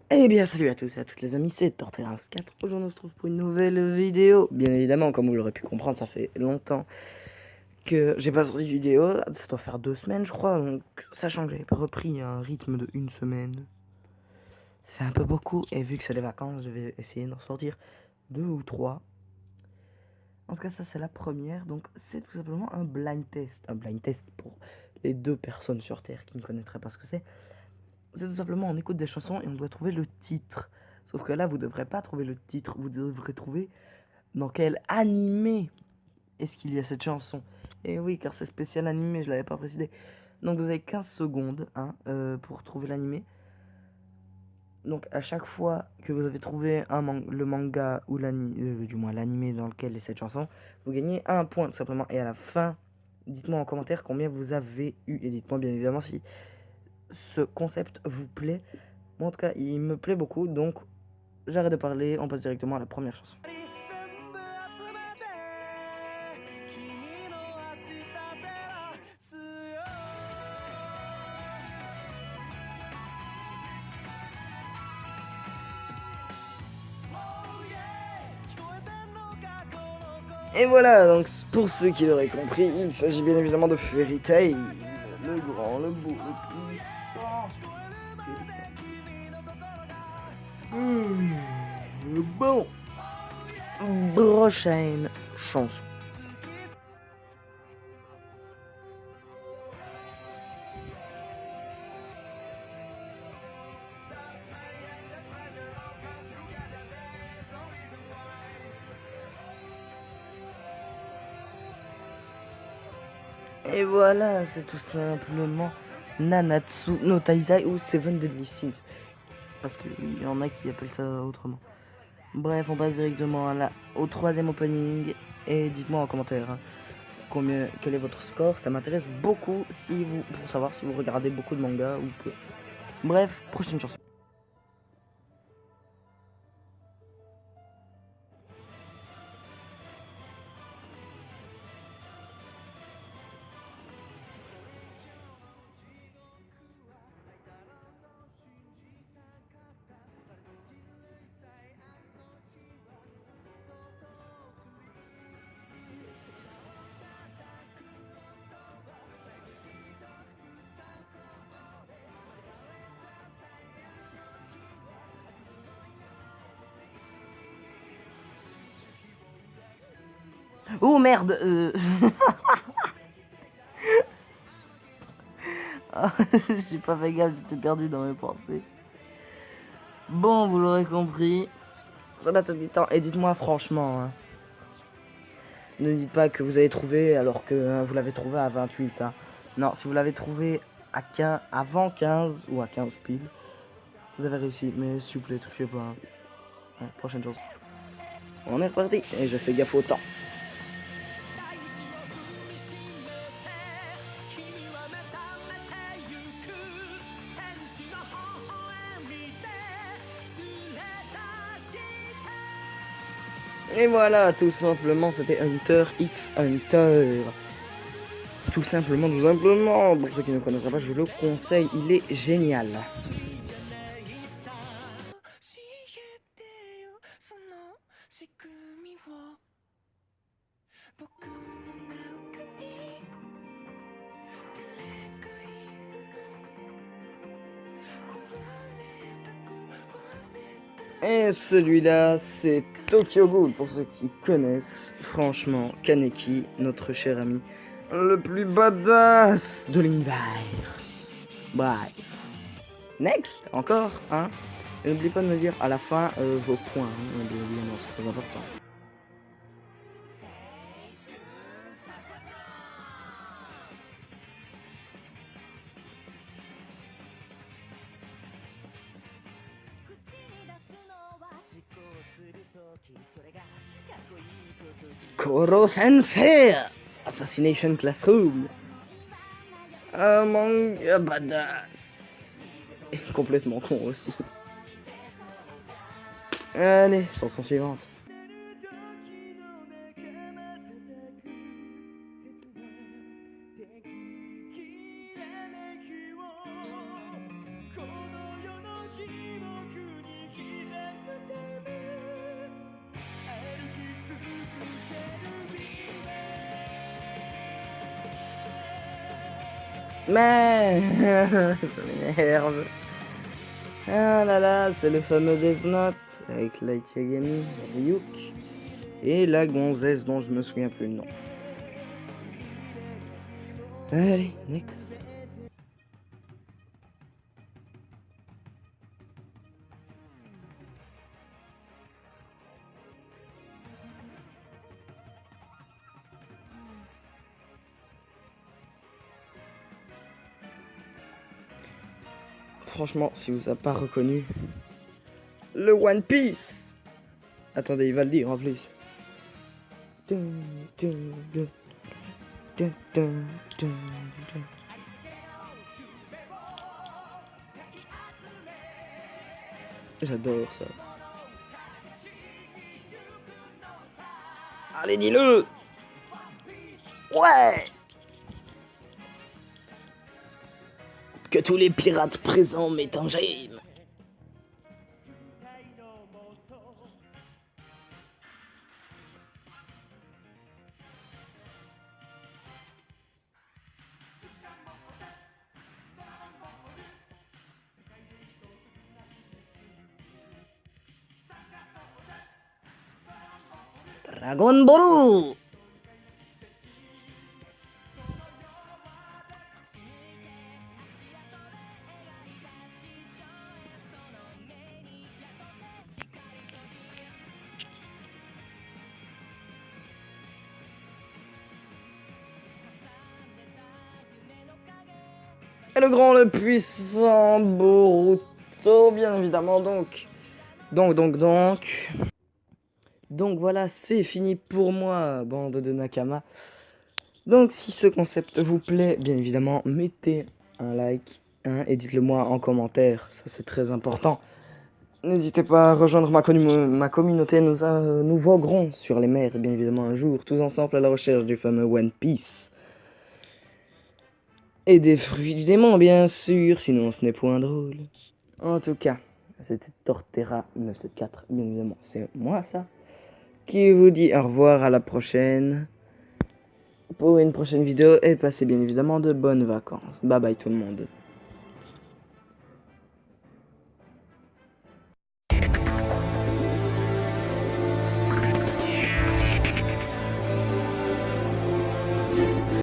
Eh bien salut à tous et à toutes les amis, c'est Torterance4. Aujourd'hui on se retrouve pour une nouvelle vidéo. Bien évidemment, comme vous l'aurez pu comprendre, ça fait longtemps que j'ai pas sorti de vidéo. Ça doit faire 2 semaines je crois, donc sachant que j'avais repris un rythme de 1 semaine, c'est un peu beaucoup. Et vu que c'est les vacances, je vais essayer d'en sortir 2 ou 3. En tout cas ça c'est la première, donc c'est tout simplement un blind test. Un blind test pour les 2 personnes sur Terre qui ne connaîtraient pas ce que c'est. C'est tout simplement on écoute des chansons et on doit trouver le titre. Sauf que là vous devrez pas trouver le titre, vous devrez trouver dans quel animé est-ce qu'il y a cette chanson. Et oui, car c'est spécial animé, je l'avais pas précisé. Donc vous avez 15 secondes hein, pour trouver l'animé. Donc à chaque fois que vous avez trouvé le manga ou du moins l'animé dans lequel est cette chanson, vous gagnez un point tout simplement. Et à la fin, dites-moi en commentaire combien vous avez eu. Et dites-moi bien évidemment si ce concept vous plaît. Moi en tout cas il me plaît beaucoup, donc j'arrête de parler, on passe directement à la première chanson. Et voilà, donc pour ceux qui l'auraient compris, il s'agit bien évidemment de Fairy Tail, le grand, le beau, le puissant. Bon, prochaine chanson. Et voilà, c'est tout simplement Nanatsu no Taizai ou Seven Deadly Sins. Parce qu'il y en a qui appellent ça autrement. Bref, on passe directement au troisième opening. Et dites-moi en commentaire hein, quel est votre score. Ça m'intéresse beaucoup pour savoir si vous regardez beaucoup de mangas ou peu. Bref, prochaine chanson. Oh merde J'ai pas fait gaffe, j'étais perdu dans mes pensées. Bon, vous l'aurez compris, ça date du temps. Et dites-moi franchement, hein, ne dites pas que vous avez trouvé alors que vous l'avez trouvé à 28. Hein. Non, si vous l'avez trouvé à 15, avant 15 ou à 15 pile, vous avez réussi. Mais s'il vous plaît, trichez pas. Hein. Ouais, prochaine chose. On est reparti. Et je fais gaffe au temps. Et voilà, tout simplement, c'était Hunter x Hunter. Tout simplement, tout simplement. Pour ceux qui ne connaissent pas, je le conseille, il est génial. Et celui-là, c'est Tokyo Ghoul, pour ceux qui connaissent. Franchement, Kaneki, notre cher ami, le plus badass de l'univers. Bye. Next, encore, hein. Et n'oubliez pas de me dire à la fin vos points, hein, bien évidemment, c'est très important. Koro Sensei, Assassination Classroom. Un manga badass. Et complètement con aussi. Allez, chanson suivante. Mais ça m'énerve. Ah là là, c'est le fameux Death Note avec Light Yagami, Ryuk et la gonzesse dont je me souviens plus le nom. Allez, next. Franchement, si vous n'avez pas reconnu le One Piece. Attendez, il va le dire en plus. J'adore ça. Allez, dis-le. Ouais. Que tous les pirates présents mettent en gemme. Dragon Ball. Et le grand, le puissant Boruto, bien évidemment, donc. Donc voilà, c'est fini pour moi, bande de Nakama. Donc si ce concept vous plaît, bien évidemment, mettez un like et dites-le moi en commentaire, ça c'est très important. N'hésitez pas à rejoindre ma communauté, nous voguerons sur les mers, bien évidemment, un jour, tous ensemble à la recherche du fameux One Piece. Et des fruits du démon, bien sûr, sinon ce n'est point drôle. En tout cas, c'était Torterra 974, bien évidemment, c'est moi ça, qui vous dit au revoir, à la prochaine, pour une prochaine vidéo, et passez bien évidemment de bonnes vacances. Bye bye tout le monde.